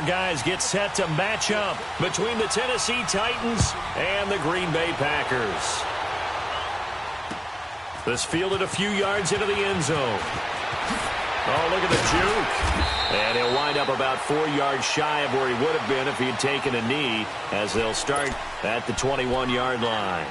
guys get set to match up between the Tennessee Titans and the Green Bay Packers. This fielded a few yards into the end zone. Oh, look at the juke. And he'll wind up about 4 yards shy of where he would have been if he had taken a knee, as they'll start at the 21-yard line.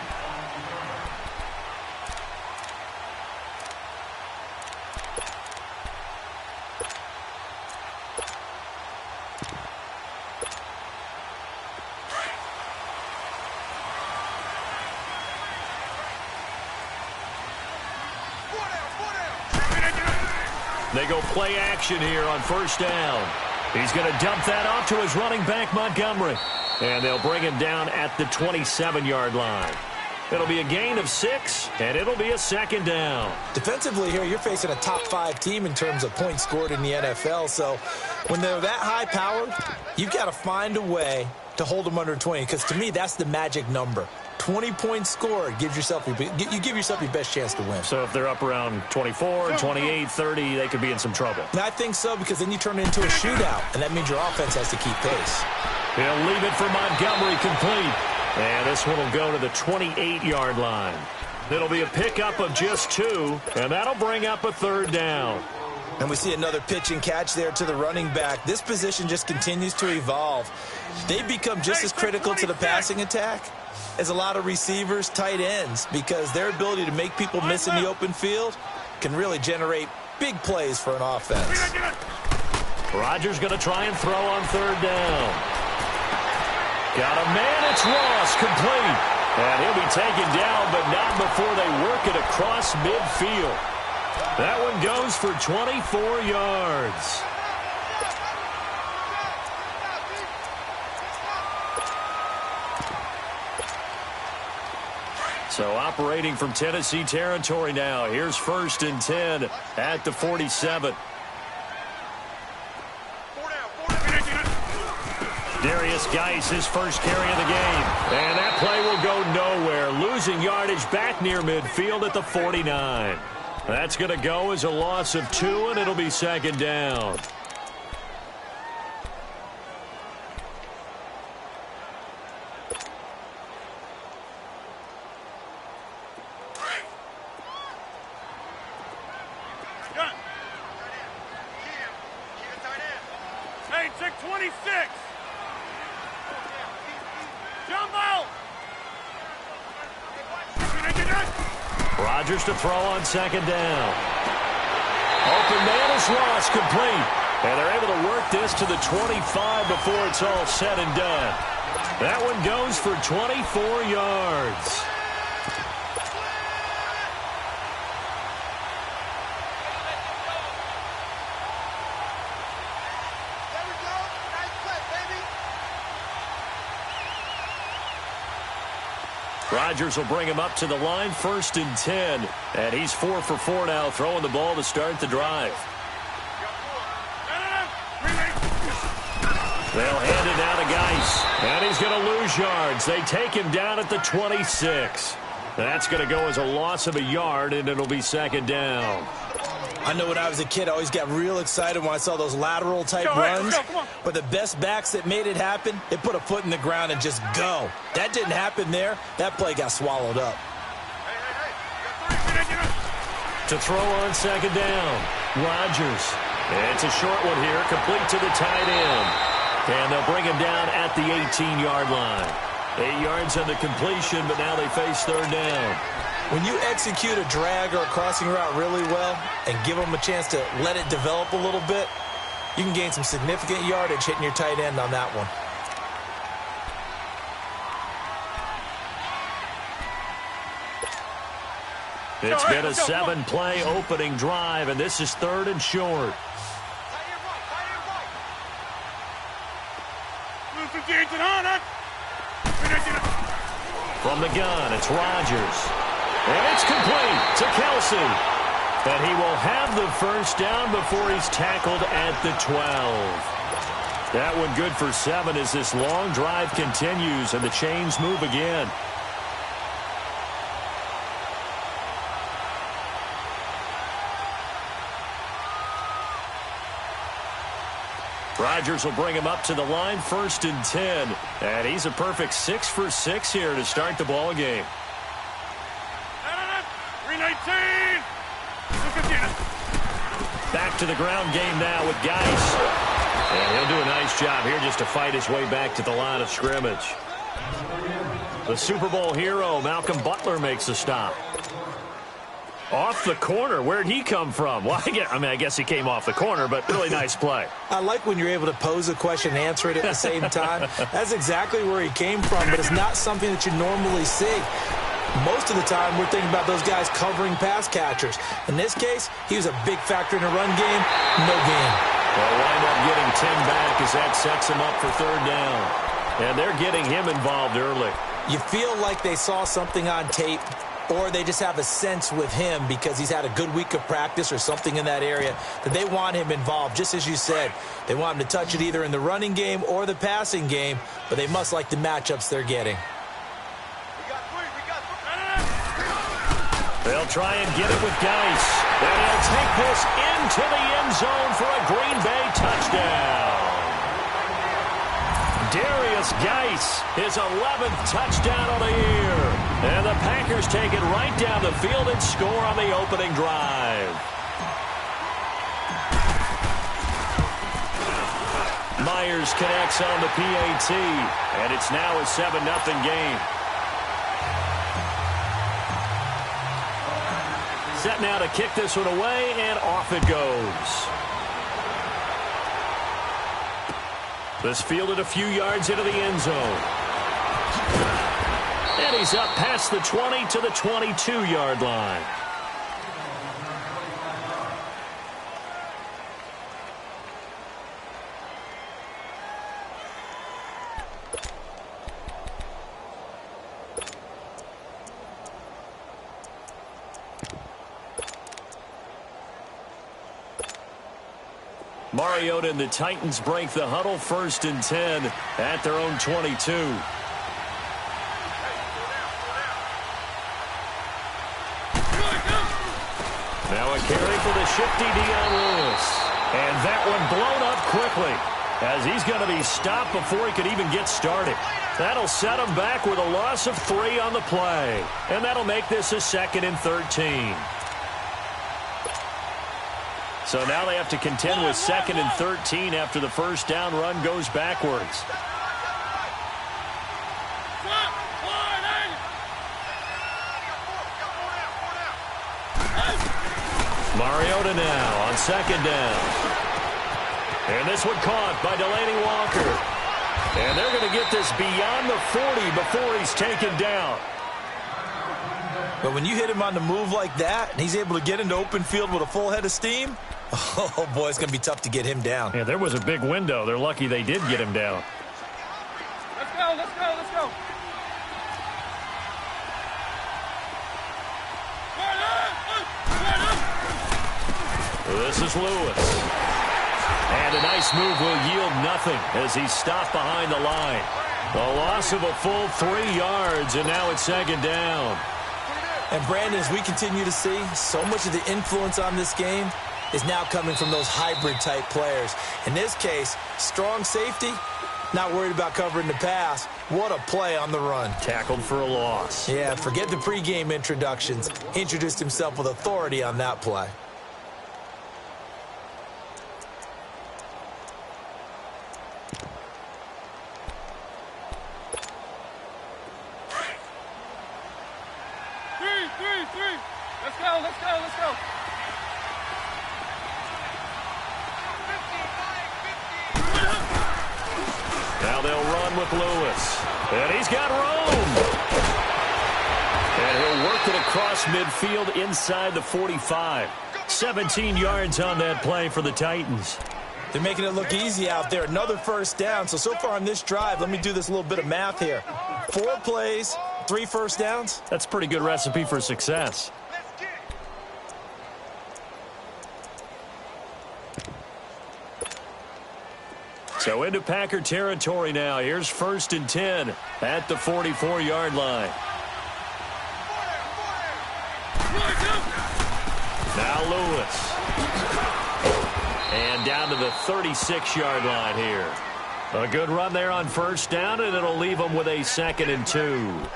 They go play action here on first down. He's going to dump that off to his running back, Montgomery. And they'll bring him down at the 27-yard line. It'll be a gain of 6, and it'll be a second down. Defensively here, you're facing a top-5 team in terms of points scored in the NFL. So when they're that high-powered, you've got to find a way to hold them under 20. Because to me, that's the magic number. 20 points scored, you give yourself your best chance to win. So if they're up around 24, 28, 30, they could be in some trouble. And I think so, because then you turn it into a shootout, and that means your offense has to keep pace. He'll leave it for Montgomery complete. And this one will go to the 28-yard line. It'll be a pickup of just 2, and that'll bring up a third down. And we see another pitch and catch there to the running back. This position just continues to evolve. They've become just as critical to the passing attack as a lot of receivers, tight ends, because their ability to make people miss in the open field can really generate big plays for an offense. Rodgers going to try and throw on third down. Got a man, it's Ross, complete. And he'll be taken down, but not before they work it across midfield. That one goes for 24 yards. So operating from Tennessee territory now. Here's 1st and 10 at the 47. Darius Geis, his first carry of the game. And that play will go nowhere. Losing yardage back near midfield at the 49. That's going to go as a loss of 2, and it'll be second down. Rodgers to throw on second down. Open man is Ross, complete. And they're able to work this to the 25 before it's all said and done. That one goes for 24 yards. Rodgers will bring him up to the line, 1st and 10. And he's 4 for 4 now, throwing the ball to start the drive. They'll hand it down to Geis. And he's going to lose yards. They take him down at the 26. That's going to go as a loss of a yard, and it'll be second down. I know when I was a kid, I always got real excited when I saw those lateral-type runs. But the best backs that made it happen, they put a foot in the ground and just go. That didn't happen there. That play got swallowed up. To throw on second down, Rodgers. It's a short one here, complete to the tight end. And they'll bring him down at the 18-yard line. 8 yards on the completion, but now they face third down. When you execute a drag or a crossing route really well and give them a chance to let it develop a little bit, you can gain some significant yardage hitting your tight end on that one. It's been a 7-play opening drive, and this is 3rd and short. From the gun, it's Rodgers. And it's complete to Kelsey. And he will have the first down before he's tackled at the 12. That one good for 7 as this long drive continues and the chains move again. Rodgers will bring him up to the line, 1st and 10. And he's a perfect 6 for 6 here to start the ball game. 319. Back to the ground game now with Geis. And he'll do a nice job here just to fight his way back to the line of scrimmage. The Super Bowl hero, Malcolm Butler, makes a stop. Off the corner. Where'd he come from? Well, I guess he came off the corner, but really nice play. I like when you're able to pose a question and answer it at the same time. That's exactly where he came from, but it's not something that you normally see. Most of the time, we're thinking about those guys covering pass catchers. In this case, he was a big factor in the run game. No gain. They'll wind up getting 10 back as that sets him up for 3rd down. And they're getting him involved early. You feel like they saw something on tape, or they just have a sense with him because he's had a good week of practice or something in that area that they want him involved. Just as you said, they want him to touch it either in the running game or the passing game, but they must like the matchups they're getting. They'll try and get it with Geis. And he'll take this into the end zone for a Green Bay touchdown. Darius Geis, his 11th touchdown of the year. And the Packers take it right down the field and score on the opening drive. Myers connects on the PAT, and it's now a 7-0 game. Set now to kick this one away, and off it goes. This fielded a few yards into the end zone. And he's up past the 20 to the 22-yard line. Mariota and the Titans break the huddle, 1st and 10 at their own 22. Now a carry for the shifty Dion Lewis. And that one blown up quickly as he's going to be stopped before he could even get started. That'll set him back with a loss of 3 on the play. And that'll make this a 2nd and 13. So now they have to contend with 2nd and 13 after the first down run goes backwards. Mariota now on 2nd down. And this one caught by Delaney Walker. And they're going to get this beyond the 40 before he's taken down. But when you hit him on the move like that, and he's able to get into open field with a full head of steam, oh, boy, it's going to be tough to get him down. Yeah, there was a big window. They're lucky they did get him down. Let's go, let's go, let's go. This is Lewis. And a nice move will yield nothing as he's stopped behind the line. A loss of a full 3 yards, and now it's 2nd down. And, Brandon, as we continue to see, so much of the influence on this game is now coming from those hybrid-type players. In this case, strong safety, not worried about covering the pass. What a play on the run. Tackled for a loss. Yeah, forget the pregame introductions. He introduced himself with authority on that play. Three. Let's go, let's go, let's go. Now they'll run with Lewis. And he's got room. And he'll work it across midfield inside the 45. 17 yards on that play for the Titans. They're making it look easy out there. Another first down. So far on this drive, let me do this little bit of math here. 4 plays, 3 first downs. That's a pretty good recipe for success. So into Packer territory now. Here's 1st and 10 at the 44-yard line. Now Lewis. And down down to the 36-yard line here. A good run there on first down, and it'll leave them with a 2nd and 2.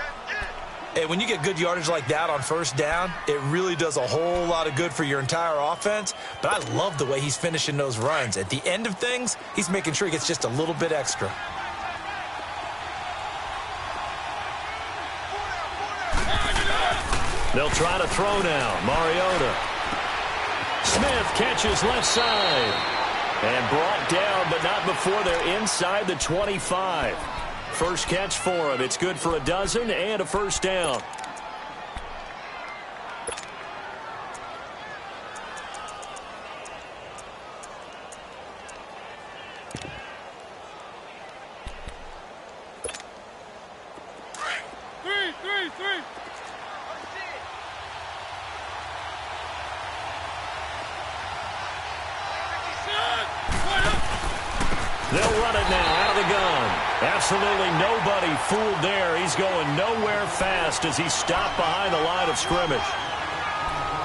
Hey, when you get good yardage like that on first down, it really does a whole lot of good for your entire offense. But I love the way he's finishing those runs. At the end of things, he's making sure he gets just a little bit extra. They'll try to throw now. Mariota. Smith catches left side. And brought down, but not before they're inside the 25. First catch for him. It's good for a dozen and a first down. Three. They'll run it now out of the gun. Absolutely nobody fooled there. He's going nowhere fast as he's stopped behind the line of scrimmage.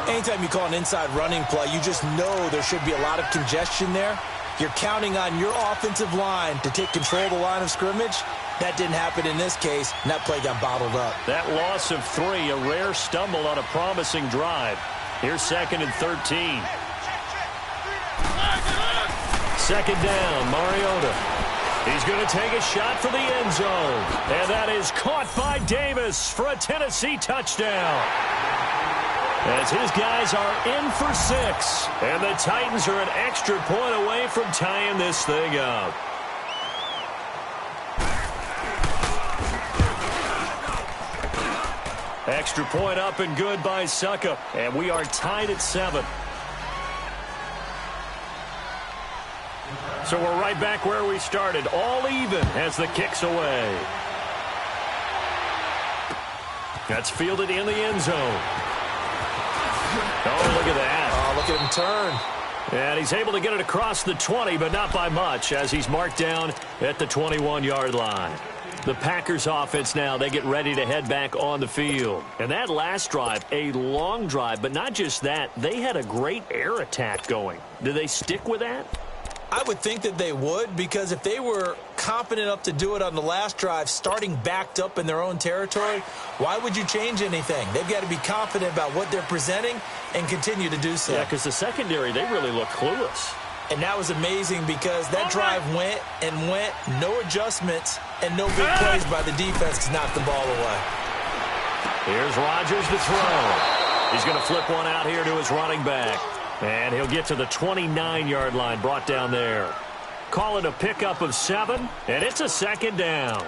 Anytime you call an inside running play, you just know there should be a lot of congestion there. You're counting on your offensive line to take control of the line of scrimmage. That didn't happen in this case, and that play got bottled up. That loss of 3, a rare stumble on a promising drive. Here's 2nd and 13. Second down, Mariota. He's going to take a shot for the end zone. And that is caught by Davis for a Tennessee touchdown. As his guys are in for 6. And the Titans are an extra point away from tying this thing up. Extra point up and good by Succop. And we are tied at 7. So we're right back where we started, all even as the kick's away. That's fielded in the end zone. Oh, look at that. Oh, look at him turn. And he's able to get it across the 20, but not by much, as he's marked down at the 21-yard line. The Packers offense now, they get ready to head back on the field. And that last drive, a long drive, but not just that, they had a great air attack going. Do they stick with that? I would think that they would, because if they were confident enough to do it on the last drive, starting backed up in their own territory, why would you change anything? They've got to be confident about what they're presenting and continue to do so. Yeah, because the secondary, they really look clueless. And that was amazing because that drive went and went, no adjustments, and no big plays by the defense to knock the ball away. Here's Rodgers to throw. He's going to flip one out here to his running back. And he'll get to the 29-yard line, brought down there. Call it a pickup of 7, and it's a 2nd down.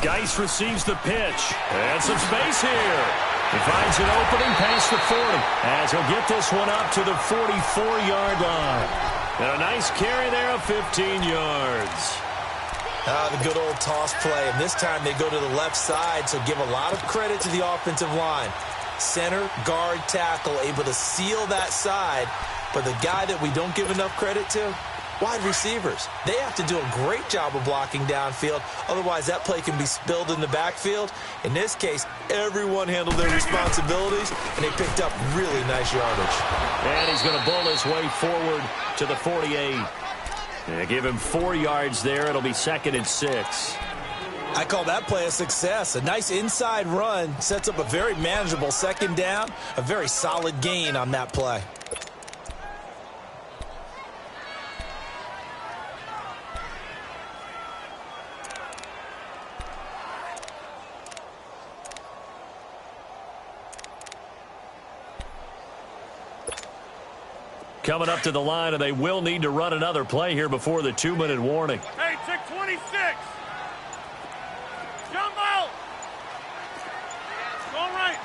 Geis receives the pitch. And some space here. He finds an opening past the 40 as he'll get this one up to the 44-yard line. And a nice carry there of 15 yards. The good old toss play. And this time they go to the left side, so give a lot of credit to the offensive line. Center, guard, tackle, able to seal that side. But the guy that we don't give enough credit to, wide receivers. They have to do a great job of blocking downfield. Otherwise, that play can be spilled in the backfield. In this case, everyone handled their responsibilities, and they picked up really nice yardage. And he's going to bull his way forward to the 48. And give him 4 yards there. It'll be 2nd and 6. I call that play a success. A nice inside run sets up a very manageable 2nd down. A very solid gain on that play. Coming up to the line, and they will need to run another play here before the 2-minute warning. Hey, check 26. Jump out. Go right.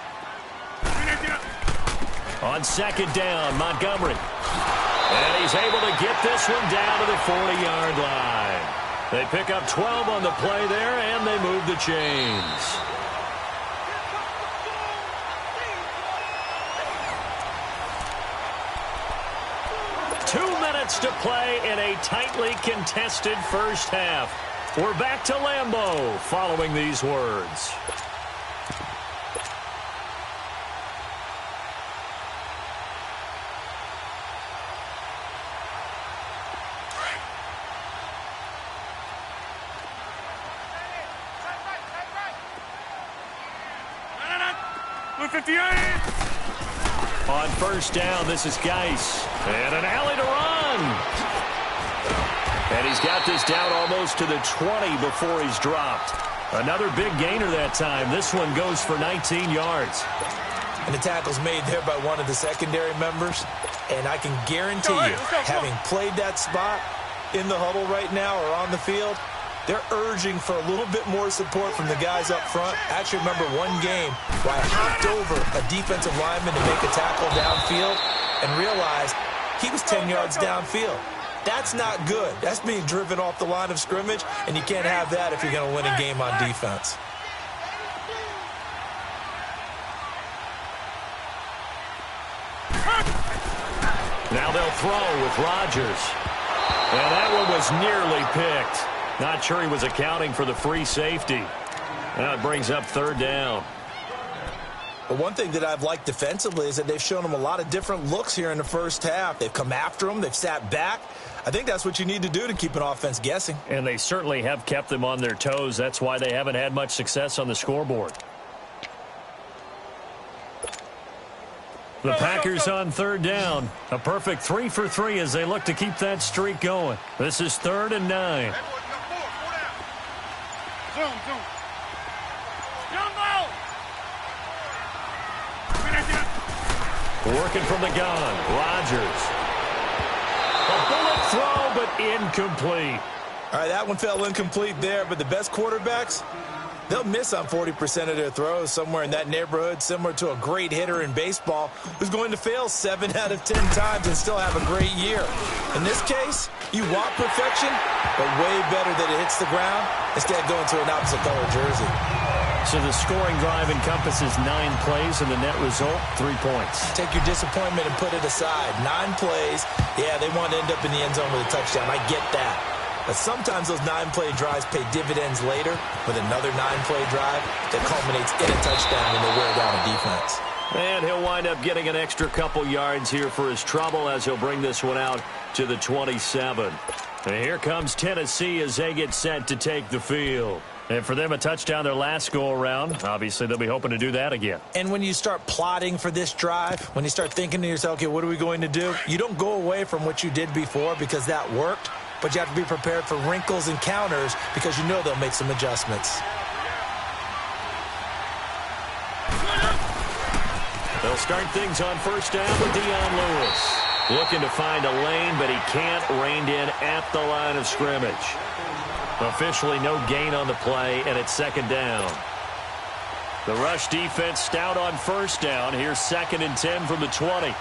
On 2nd down, Montgomery. And he's able to get this one down to the 40-yard line. They pick up 12 on the play there, and they move the chains. to play in a tightly contested first half. We're back to Lambeau following these words. On first down, this is Geis. And an alley to run. And he's got this down almost to the 20 before he's dropped. Another big gainer that time. This one goes for 19 yards. And the tackle's made there by one of the secondary members. And I can guarantee you, having played that spot in the huddle right now or on the field, they're urging for a little bit more support from the guys up front. I actually remember one game where I hopped over a defensive lineman to make a tackle downfield and realized he was 10 yards downfield. That's not good. That's being driven off the line of scrimmage, and you can't have that if you're going to win a game on defense. Now they'll throw with Rodgers. And that one was nearly picked. Not sure he was accounting for the free safety. Now it brings up third down. But one thing that I've liked defensively is that they've shown him a lot of different looks here in the first half. They've come after him. They've sat back. I think that's what you need to do to keep an offense guessing. And they certainly have kept them on their toes. That's why they haven't had much success on the scoreboard. The Packers on third down. A perfect 3 for 3 as they look to keep that streak going. This is 3rd and 9. Working from the gun, Rodgers. A bullet throw, but incomplete. All right, that one fell incomplete there, but the best quarterbacks, they'll miss on 40% of their throws, somewhere in that neighborhood, similar to a great hitter in baseball who's going to fail 7 out of 10 times and still have a great year. In this case, you want perfection, but way better that it hits the ground instead of going to an opposite color jersey. So the scoring drive encompasses 9 plays, and the net result, 3 points. Take your disappointment and put it aside. 9 plays, yeah, they want to end up in the end zone with a touchdown. I get that. But sometimes those 9-play drives pay dividends later with another 9-play drive that culminates in a touchdown when they wear down a defense. And he'll wind up getting an extra couple yards here for his trouble as he'll bring this one out to the 27. And here comes Tennessee as they get set to take the field. And for them, a touchdown their last go-around. Obviously, they'll be hoping to do that again. And when you start plotting for this drive, when you start thinking to yourself, okay, what are we going to do? You don't go away from what you did before because that worked, but you have to be prepared for wrinkles and counters because you know they'll make some adjustments. They'll start things on first down with Dion Lewis. Looking to find a lane, but he can't, reined in at the line of scrimmage. Officially no gain on the play, and it's 2nd down. The rush defense stout on first down. Here's 2nd and 10 from the 20.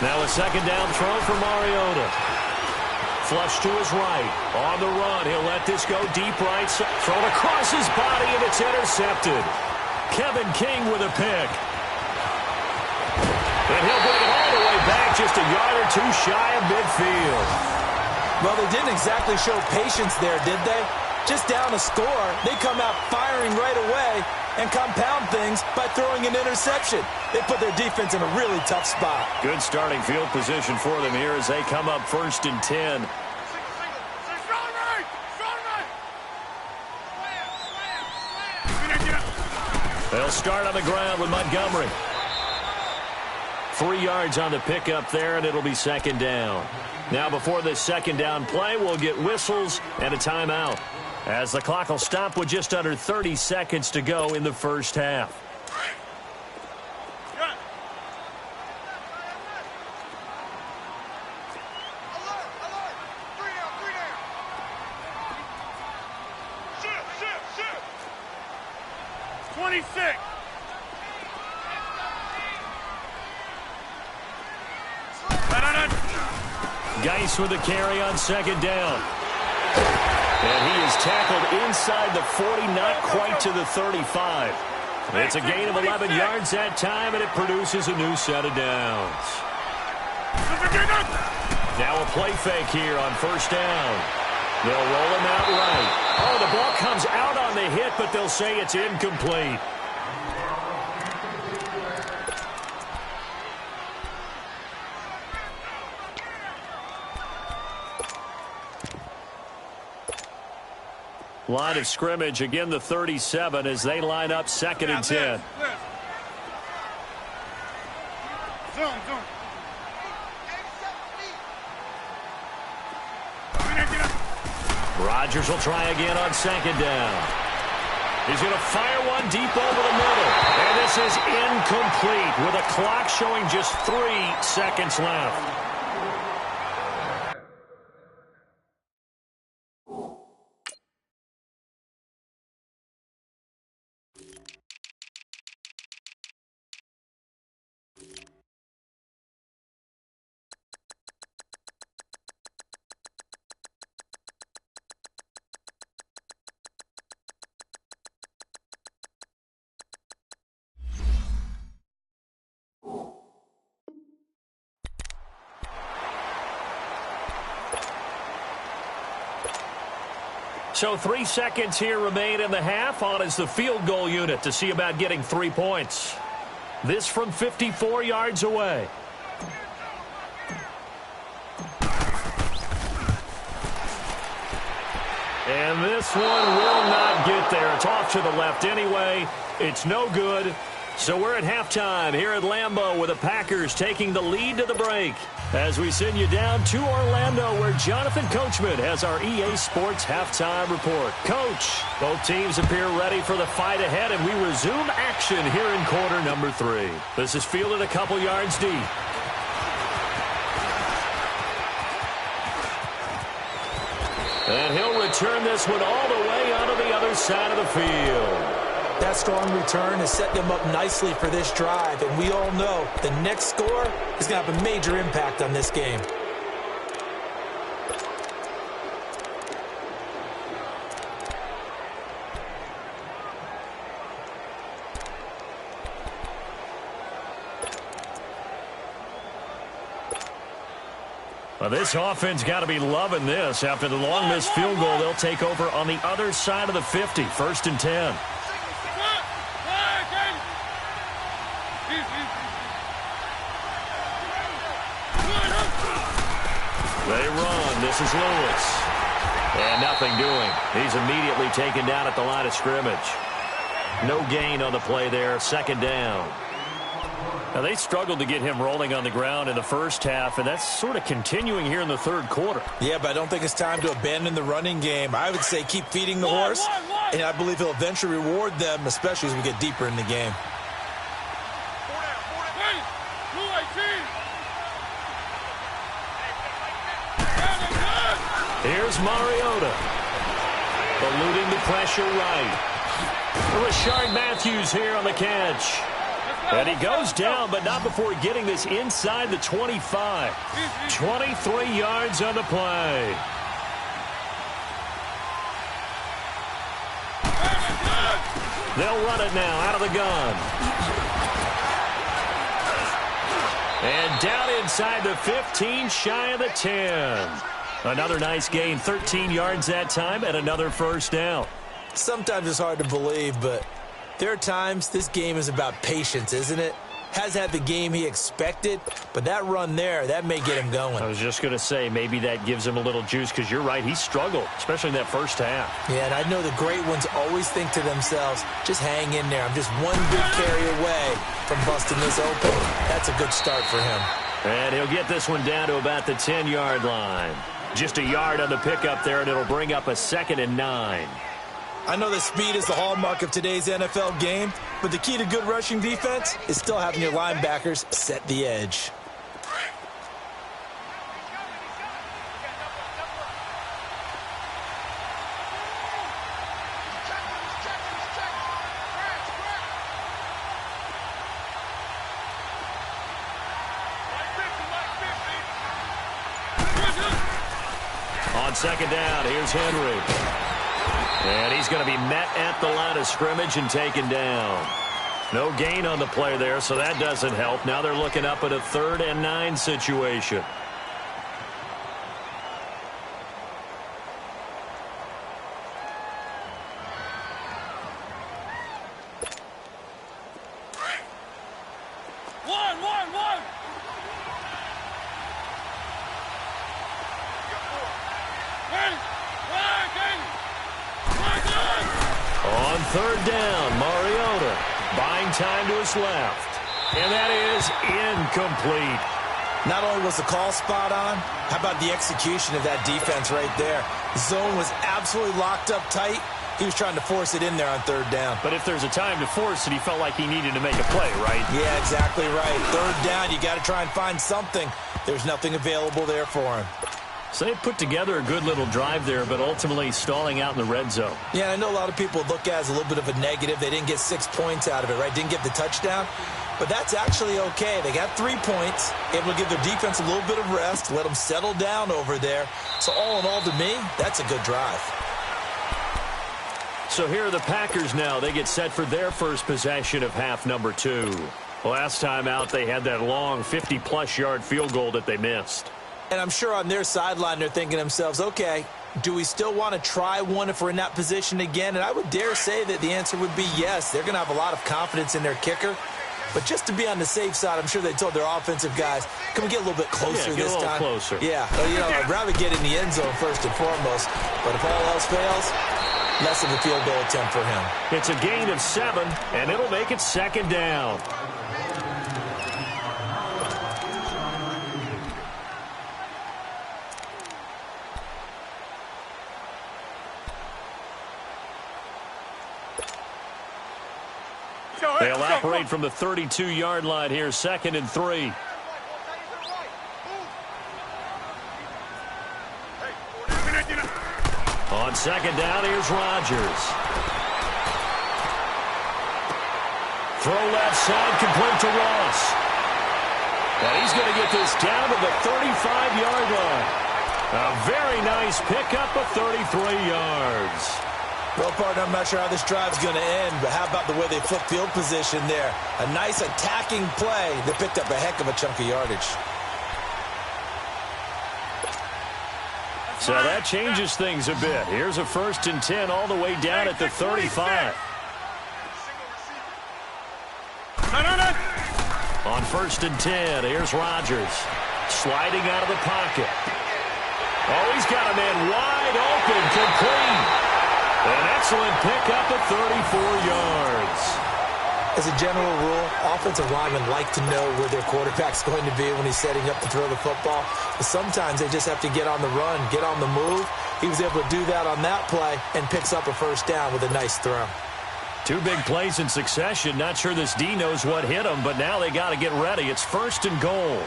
Now a 2nd down throw for Mariota. Flush to his right. On the run, he'll let this go deep right. Thrown across his body, and it's intercepted. Kevin King with a pick. And he'll bring it all the way back, just a yard or 2 shy of midfield. Well, they didn't exactly show patience there, did they? Just down a score, they come out firing right away and compound things by throwing an interception. They put their defense in a really tough spot. Good starting field position for them here as they come up 1st and 10. They'll start on the ground with Montgomery. 3 yards on the pickup there, and it'll be 2nd down. Now before this 2nd down play, we'll get whistles and a timeout, as the clock will stop with just under 30 seconds to go in the first half. Geis with the carry on 2nd down. And he is tackled inside the 40, not quite to the 35. It's a gain of 11 yards that time, and it produces a new set of downs. Now a play fake here on first down. They'll roll him out right. Oh, the ball comes out on the hit, but they'll say it's incomplete. Line of scrimmage, again the 37 as they line up 2nd and 10. Rodgers will try again on 2nd down. He's going to fire one deep over the middle. And this is incomplete with a clock showing just 3 seconds left. So 3 seconds here remain in the half. On is the field goal unit to see about getting 3 points. This from 54 yards away. And this one will not get there. It's off to the left anyway. It's no good. So we're at halftime here at Lambeau with the Packers taking the lead to the break. As we send you down to Orlando where Jonathan Coachman has our EA Sports halftime report. Coach, both teams appear ready for the fight ahead, and we resume action here in quarter number 3. This is fielded a couple yards deep. And he'll return this one all the way onto the other side of the field. That strong return has set them up nicely for this drive, and we all know the next score is going to have a major impact on this game. Well, this offense got to be loving this. After the long missed field goal, they'll take over on the other side of the 50, 1st and 10. They run. This is Lewis. And nothing doing. He's immediately taken down at the line of scrimmage. No gain on the play there. 2nd down. Now, they struggled to get him rolling on the ground in the first half, and that's sort of continuing here in the 3rd quarter. Yeah, but I don't think it's time to abandon the running game. I would say keep feeding the horse, and I believe he'll eventually reward them, especially as we get deeper in the game. Here's Mariota. Eluding the pressure right. Rashard Matthews here on the catch. And he goes down, but not before getting this inside the 25. 23 yards on the play. They'll run it now out of the gun. And down inside the 15, shy of the 10. Another nice gain, 13 yards that time, and another 1st down. Sometimes it's hard to believe, but there are times this game is about patience, isn't it? Has had the game he expected, but that run there, that may get him going. I was just going to say, maybe that gives him a little juice, because you're right, he struggled, especially in that first half. Yeah, and I know the great ones always think to themselves, just hang in there. I'm just one good carry away from busting this open. That's a good start for him. And he'll get this one down to about the 10-yard line. Just a yard on the pickup there, and it'll bring up a 2nd and 9. I know that speed is the hallmark of today's NFL game, but the key to good rushing defense is still having your linebackers set the edge. On 2nd down, here's Henry. And he's going to be met at the line of scrimmage and taken down. No gain on the play there, so that doesn't help. Now they're looking up at a 3rd and 9 situation. On 3rd down, Mariota buying time to his left. And that is incomplete. Not only was the call spot on, how about the execution of that defense right there? The zone was absolutely locked up tight. He was trying to force it in there on 3rd down. But if there's a time to force it, he felt like he needed to make a play, right? Yeah, exactly right. 3rd down, you got to try and find something. There's nothing available there for him. So they put together a good little drive there, but ultimately stalling out in the red zone. Yeah, I know a lot of people look at it as a little bit of a negative. They didn't get 6 points out of it, right? Didn't get the touchdown. But that's actually okay. They got 3 points, able to give their defense a little bit of rest, let them settle down over there. So all in all, to me, that's a good drive. So here are the Packers now. They get set for their first possession of half number 2. Last time out, they had that long 50-plus yard field goal that they missed. And I'm sure on their sideline, they're thinking to themselves, okay, do we still want to try one if we're in that position again? And I would dare say that the answer would be yes. They're going to have a lot of confidence in their kicker. But just to be on the safe side, I'm sure they told their offensive guys, can we get a little bit closer this time? Closer. Yeah, you know, I'd rather get in the end zone first and foremost. But if all else fails, less of a field goal attempt for him. It's a gain of 7, and it'll make it 2nd down. They'll operate from the 32-yard line here, 2nd and 3. On 2nd down, here's Rodgers. Throw left side, complete to Ross. And he's going to get this down to the 35-yard line. A very nice pickup of 33 yards. Well, partner, I'm not sure how this drive's going to end, but how about the way they flip field position there? A nice attacking play that picked up a heck of a chunk of yardage. So that changes things a bit. Here's a 1st and 10 all the way down at the 35. On 1st and 10, here's Rodgers. Sliding out of the pocket. Oh, he's got a man wide open, complete. An excellent pickup of 34 yards. As a general rule, offensive linemen like to know where their quarterback's going to be when he's setting up to throw the football. But sometimes they just have to get on the run, get on the move. He was able to do that on that play and picks up a 1st down with a nice throw. 2 big plays in succession. Not sure this D knows what hit him, but now they got to get ready. It's 1st and goal.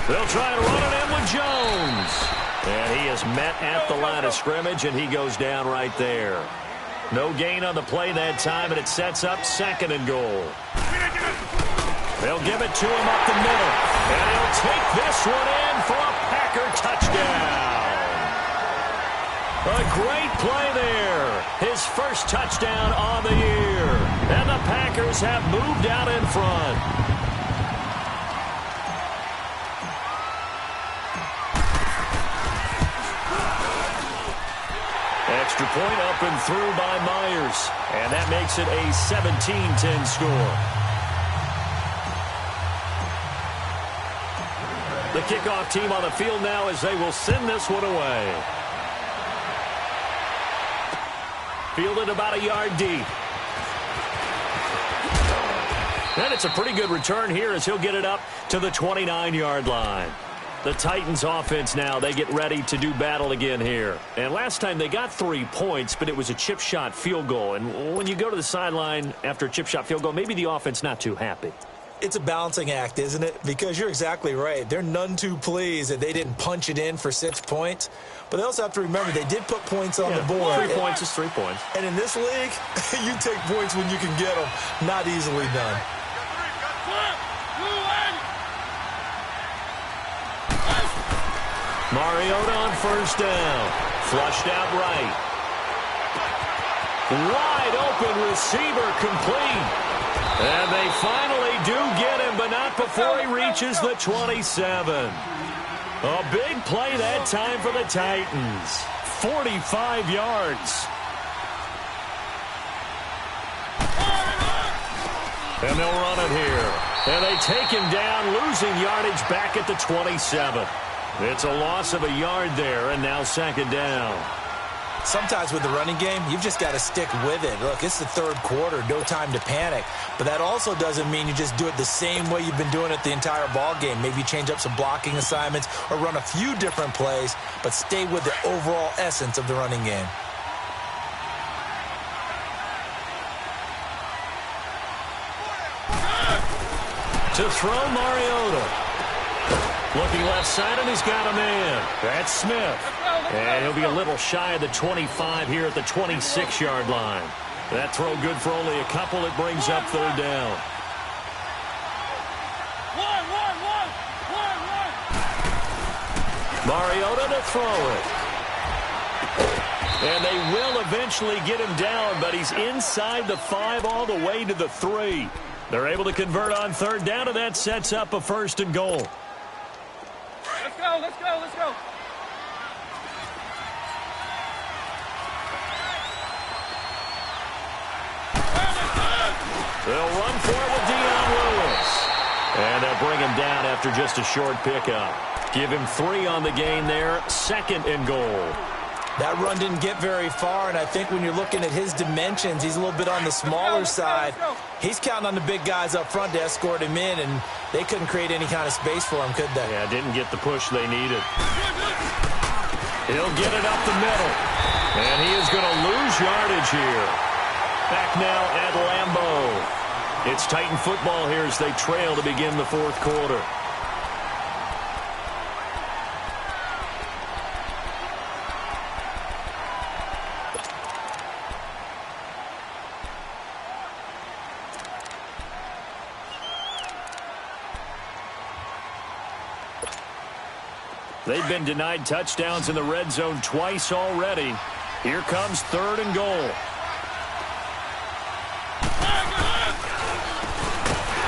They'll try and run it in with Jones. And he is met at the line of scrimmage, and he goes down right there. No gain on the play that time, and it sets up 2nd and goal. They'll give it to him up the middle. And he'll take this one in for a Packer touchdown. A great play there. His first touchdown on the year. And the Packers have moved out in front. Extra point up and through by Myers. And that makes it a 17-10 score. The kickoff team on the field now as they will send this one away. Fielded about a yard deep. And it's a pretty good return here as he'll get it up to the 29-yard line. The Titans offense now, they get ready to do battle again here. And last time they got 3 points, but it was a chip shot field goal. And when you go to the sideline after a chip shot field goal, maybe the offense not too happy. It's a balancing act, isn't it? Because you're exactly right. They're none too pleased that they didn't punch it in for 6 points. But they also have to remember they did put points on the board. 3 points is 3 points. And in this league, you take points when you can get them. Not easily done. Mariota on first down. Flushed out right. Wide open receiver complete. And they finally do get him, but not before he reaches the 27. A big play that time for the Titans. 45 yards. And they'll run it here. And they take him down, losing yardage back at the 27. It's a loss of a yard there, and now second down. Sometimes with the running game, you've just got to stick with it. Look, it's the third quarter, no time to panic. But that also doesn't mean you just do it the same way you've been doing it the entire ball game. Maybe change up some blocking assignments or run a few different plays, but stay with the overall essence of the running game. To throw, Mariota. Looking left side, and he's got a man. That's Smith. And he'll be a little shy of the 25 here at the 26-yard line. That throw good for only a couple. It brings up third down. Mariota to throw it. And they will eventually get him down, but he's inside the 5 all the way to the 3. They're able to convert on third down, and that sets up a first and goal. Let's go, let's go, let's go. They'll run for it with Dion Lewis. And they'll bring him down after just a short pickup. Give him 3 on the game there. Second and goal. That run didn't get very far, and I think when you're looking at his dimensions, he's a little bit on the smaller side. He's counting on the big guys up front to escort him in, and they couldn't create any kind of space for him, could they? Yeah, didn't get the push they needed. He'll get it up the middle. And he is going to lose yardage here. Back now at Lambeau. It's Titan football here as they trail to begin the fourth quarter. They've been denied touchdowns in the red zone twice already. Here comes third and goal.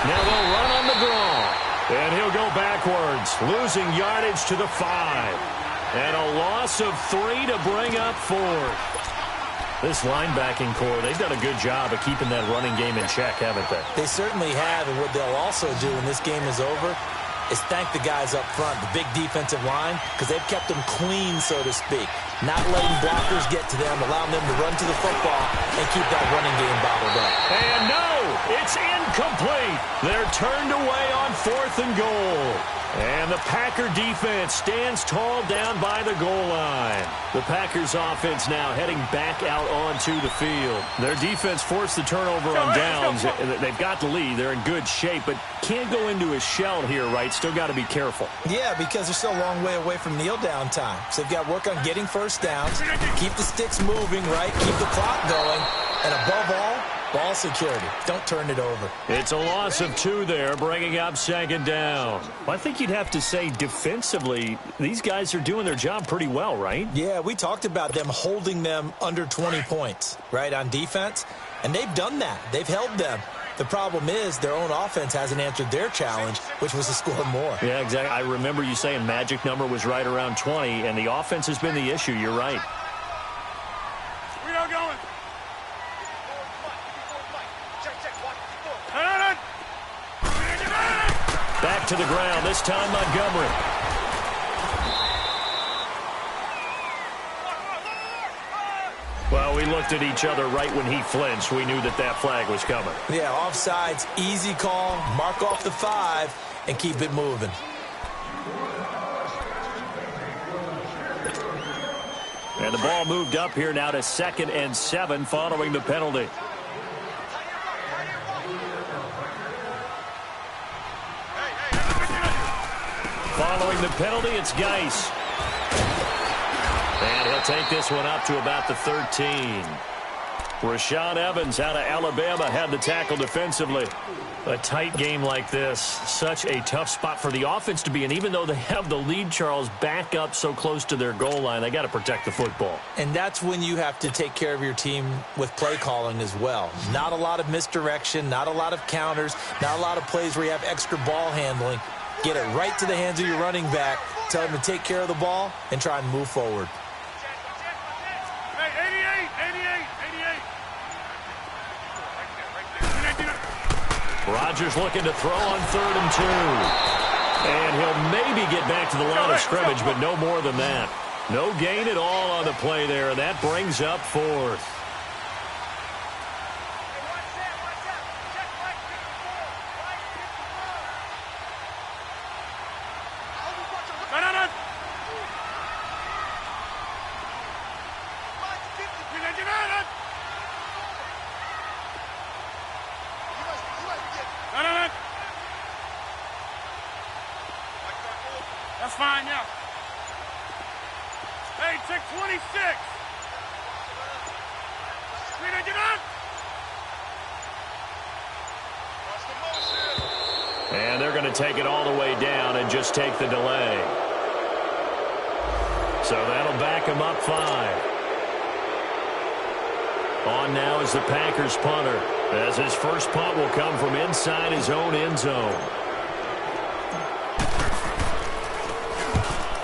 Now they'll run on the draw. And he'll go backwards, losing yardage to the 5. And a loss of 3 to bring up fourth. This linebacking core, they've done a good job of keeping that running game in check, haven't they? They certainly have, and what they'll also do when this game is over is thank the guys up front, the big defensive line, because they've kept them clean, so to speak. Not letting blockers get to them, allowing them to run to the football and keep that running game bottled up. And no, it's incomplete. They're turned away on fourth and goal. And the Packer defense stands tall down by the goal line. The Packers offense now heading back out onto the field. Their defense forced the turnover on downs. They've got the lead. They're in good shape, but can't go into a shell here, right? Still got to be careful. Yeah, because they're still a long way away from kneel down time. So they've got to work on getting first downs, keep the sticks moving, right? Keep the clock going. And above all, ball security. Don't turn it over. It's a loss of 2 there, bringing up second down. I think you'd have to say defensively, these guys are doing their job pretty well, right? Yeah, we talked about them holding them under 20 points, right, on defense. And they've done that. They've held them. The problem is their own offense hasn't answered their challenge, which was to score more. Yeah, exactly. I remember you saying magic number was right around 20, and the offense has been the issue. You're right. We are going. Back to the ground, this time Montgomery. Well, we looked at each other right when he flinched. We knew that that flag was coming. Yeah, offsides, easy call, mark off the 5, and keep it moving. And the ball moved up here now to 2nd and 7 following the penalty. Following the penalty, it's Geis. And he'll take this one up to about the 13. Rashaan Evans out of Alabama had the tackle defensively. A tight game like this, such a tough spot for the offense to be in. Even though they have the lead, Charles, back up so close to their goal line, they got to protect the football. And that's when you have to take care of your team with play calling as well. Not a lot of misdirection, not a lot of counters, not a lot of plays where you have extra ball handling. Get it right to the hands of your running back, tell him to take care of the ball, and try and move forward. Rodgers looking to throw on 3rd and 2. And he'll maybe get back to the line of scrimmage, but no more than that. No gain at all on the play there, and that brings up 4th. That's fine, yeah. Hey, check 26. Get up. And they're going to take it all the way down and just take the delay. So that'll back him up 5. On now is the Packers punter, as his first punt will come from inside his own end zone.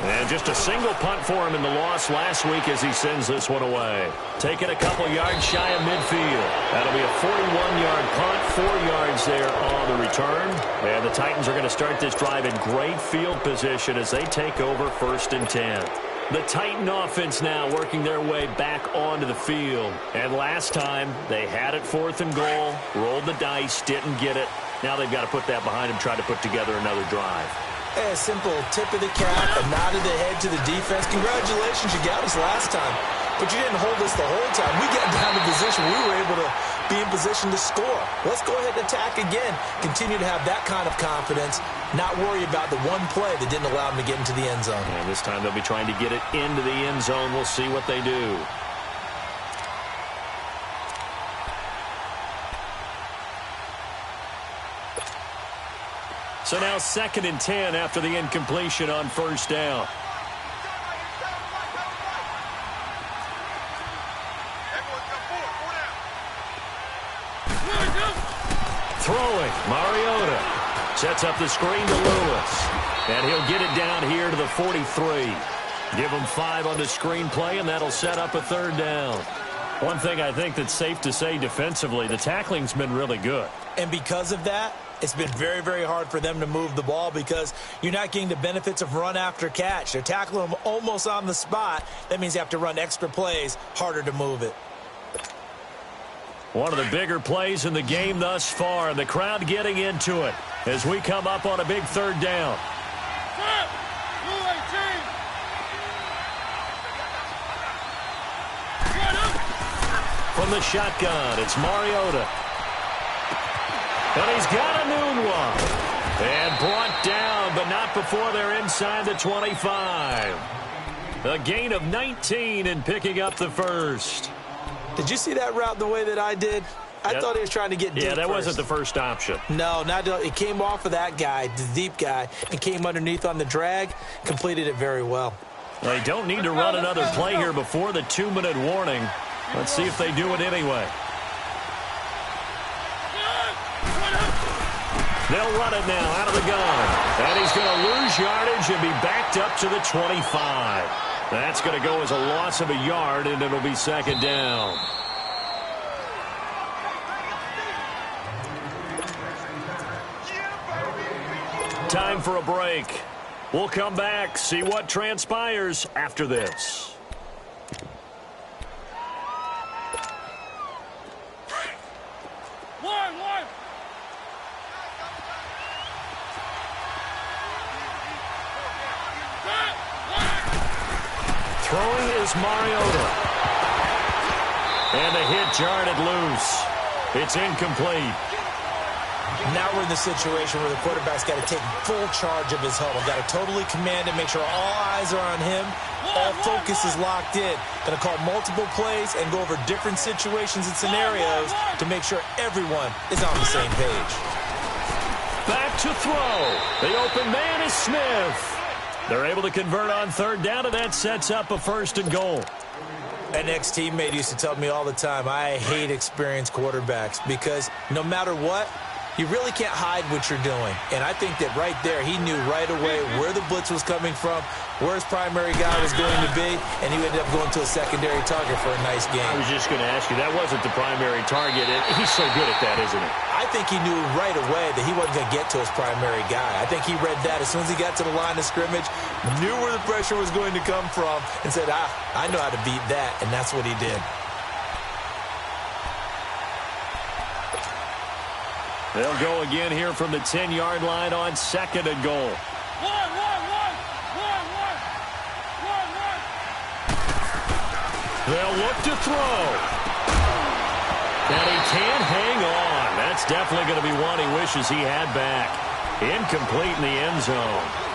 And just a single punt for him in the loss last week as he sends this one away. Taking a couple yards shy of midfield. That'll be a 41-yard punt, 4 yards there on the return. And the Titans are going to start this drive in great field position as they take over 1st and 10. The Titan offense now working their way back onto the field. And last time, they had it 4th and goal, rolled the dice, didn't get it. Now they've got to put that behind them, try to put together another drive. A simple tip of the cap, a nod of the head to the defense. Congratulations, you got us last time, but you didn't hold us the whole time. We got down to position. We were able to be in position to score. Let's go ahead and attack again. Continue to have that kind of confidence, not worry about the one play that didn't allow them to get into the end zone. And this time they'll be trying to get it into the end zone. We'll see what they do. So now 2nd and 10 after the incompletion on 1st down. Throwing, Mariota sets up the screen to Lewis. And he'll get it down here to the 43. Give him 5 on the screen play, and that'll set up a 3rd down. One thing I think that's safe to say defensively, the tackling's been really good. And because of that, it's been very, very hard for them to move the ball because you're not getting the benefits of run after catch. They're tackling them almost on the spot. That means you have to run extra plays, harder to move it. One of the bigger plays in the game thus far, and the crowd getting into it as we come up on a big 3rd down. From the shotgun, it's Mariota. And he's got a noon one. And brought down, but not before they're inside the 25. A gain of 19 and picking up the 1st. Did you see that route the way that I did? I thought he was trying to get deep. Yeah, that first. wasn't the first option. No, not it came off of that guy, the deep guy, and came underneath on the drag, completed it very well. They don't need to run another play here before the 2-minute warning. Let's see if they do it anyway. They'll run it now out of the gun. And he's going to lose yardage and be backed up to the 25. That's going to go as a loss of a yard, and it'll be 2nd down. Time for a break. We'll come back, see what transpires after this. Throwing is Mariota. And the hit jarred it loose. It's incomplete. Now we're in the situation where the quarterback's got to take full charge of his huddle. Got to totally command it, make sure all eyes are on him, All focus is locked in. Going to call multiple plays and go over different situations and scenarios to make sure everyone is on the same page. Back to throw. The open man is Smith. They're able to convert on third down, and that sets up a 1st and goal. An ex-teammate used to tell me all the time, I hate experienced quarterbacks because no matter what, you really can't hide what you're doing. And I think that right there, he knew right away where the blitz was coming from, where his primary guy was going to be, and he ended up going to a secondary target for a nice game. I was just going to ask you, that wasn't the primary target. He's so good at that, isn't he? I think he knew right away that he wasn't going to get to his primary guy. I think he read that as soon as he got to the line of scrimmage, knew where the pressure was going to come from, and said, I know how to beat that, and that's what he did. They'll go again here from the 10-yard line on 2nd and goal. They'll look to throw. And he can't hang on. That's definitely going to be one he wishes he had back. Incomplete in the end zone.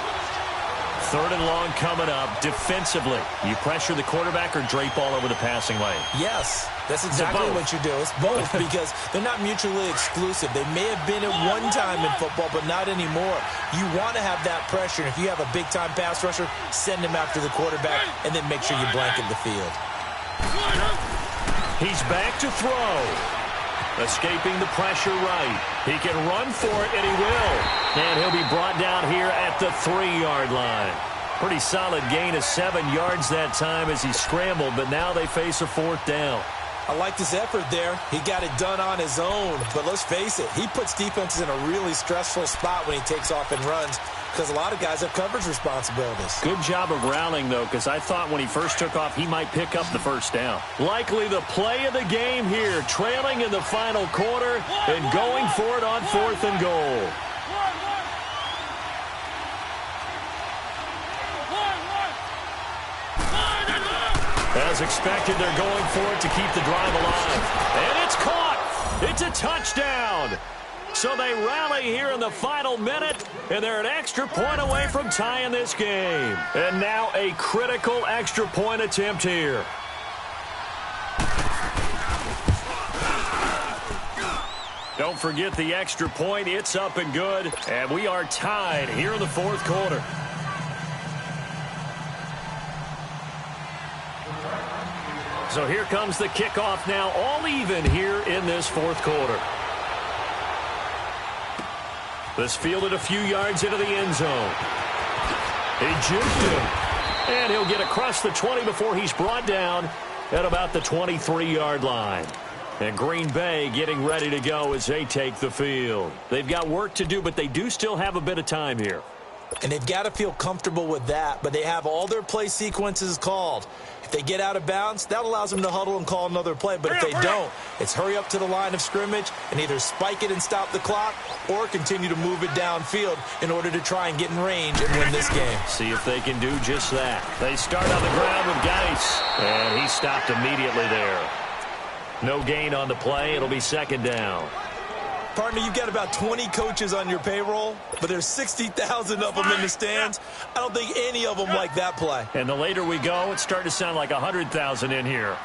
3rd and long coming up. Defensively, you pressure the quarterback or drape all over the passing lane? Yes, that's exactly what you do. It's both because they're not mutually exclusive. They may have been at one time in football, but not anymore. You want to have that pressure. And if you have a big-time pass rusher, send him after the quarterback and then make sure you blanket the field. He's back to throw. Escaping the pressure right. He can run for it, and he will. And he'll be brought down here at the 3-yard line. Pretty solid gain of 7 yards that time as he scrambled, but now they face a 4th down. I liked his effort there. He got it done on his own. But let's face it, he puts defenses in a really stressful spot when he takes off and runs because a lot of guys have coverage responsibilities. Good job of rallying, though, because I thought when he first took off, he might pick up the 1st down. Likely the play of the game here, trailing in the final quarter and going for it on 4th and goal. As expected, they're going for it to keep the drive alive. And it's caught. It's a touchdown. So they rally here in the final minute, and they're an extra point away from tying this game. And now a critical extra point attempt here. Don't forget the extra point. It's up and good. And we are tied here in the 4th quarter. So here comes the kickoff now, all even here in this 4th quarter. This fielded a few yards into the end zone. He juked him. And he'll get across the 20 before he's brought down at about the 23-yard line. And Green Bay getting ready to go as they take the field. They've got work to do, but they do still have a bit of time here. And they've got to feel comfortable with that, but they have all their play sequences called. If they get out of bounds, that allows them to huddle and call another play. But if they don't, it's hurry up to the line of scrimmage and either spike it and stop the clock or continue to move it downfield in order to try and get in range and win this game. See if they can do just that. They start on the ground with Geis, and he stopped immediately there. No gain on the play. It'll be 2nd down. Partner, you've got about 20 coaches on your payroll, but there's 60,000 of them in the stands. I don't think any of them like that play. And the later we go, it's starting to sound like 100,000 in here.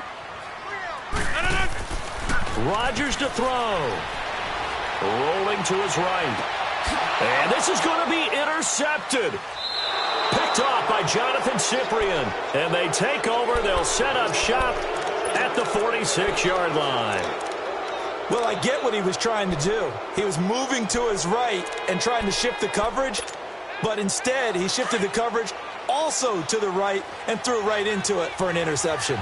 Rodgers to throw. Rolling to his right. And this is going to be intercepted. Picked off by Jonathan Cyprien. And they take over. They'll set up shop at the 46-yard line. Well, I get what he was trying to do. He was moving to his right and trying to shift the coverage, but instead he shifted the coverage also to the right and threw right into it for an interception.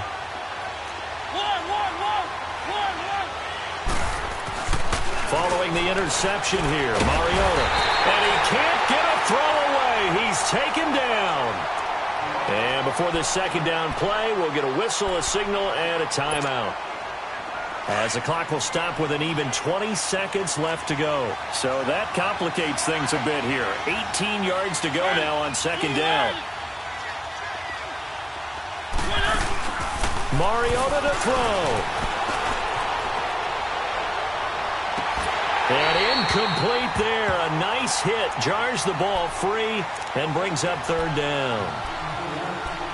Following the interception here, Mariota. And he can't get a throw away. He's taken down. And before this 2nd down play, we'll get a whistle, a signal, and a timeout. As the clock will stop with an even 20 seconds left to go. So that complicates things a bit here. 18 yards to go now on 2nd down. Mariota to throw. And incomplete there. A nice hit. Jars the ball free and brings up 3rd down.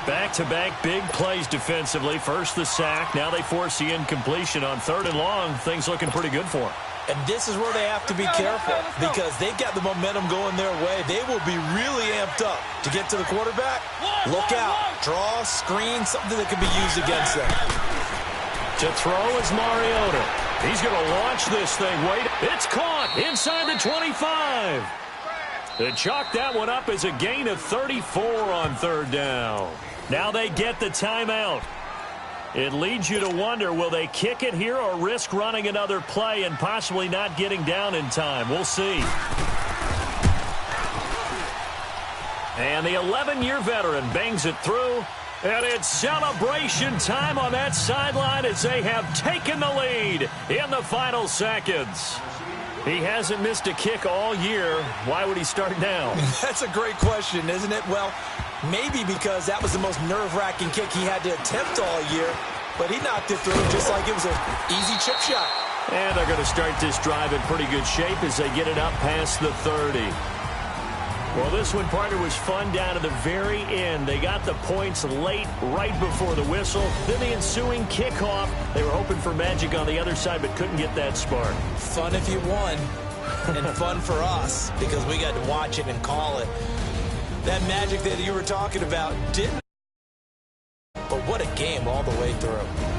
Back-to-back big plays defensively. First the sack. Now they force the incompletion on 3rd and long. Things looking pretty good for them. And this is where they have to be careful because they've got the momentum going their way. They will be really amped up to get to the quarterback. Look out. Draw, screen, something that could be used against them. To throw is Mariota. He's going to launch this thing. Wait, it's caught inside the 25. They chalk that one up as a gain of 34 on 3rd down. Now they get the timeout. It leads you to wonder, will they kick it here or risk running another play and possibly not getting down in time? We'll see. And the 11-year veteran bangs it through. And it's celebration time on that sideline as they have taken the lead in the final seconds. He hasn't missed a kick all year. Why would he start now? That's a great question, isn't it? Well, maybe because that was the most nerve-wracking kick he had to attempt all year. But he knocked it through just like it was an easy chip shot. And they're going to start this drive in pretty good shape as they get it up past the 30. Well, this one, partner, was fun down to the very end. They got the points late, right before the whistle. Then the ensuing kickoff. They were hoping for magic on the other side, but couldn't get that spark. Fun if you won, and fun for us because we got to watch it and call it. That magic that you were talking about didn't. But what a game all the way through.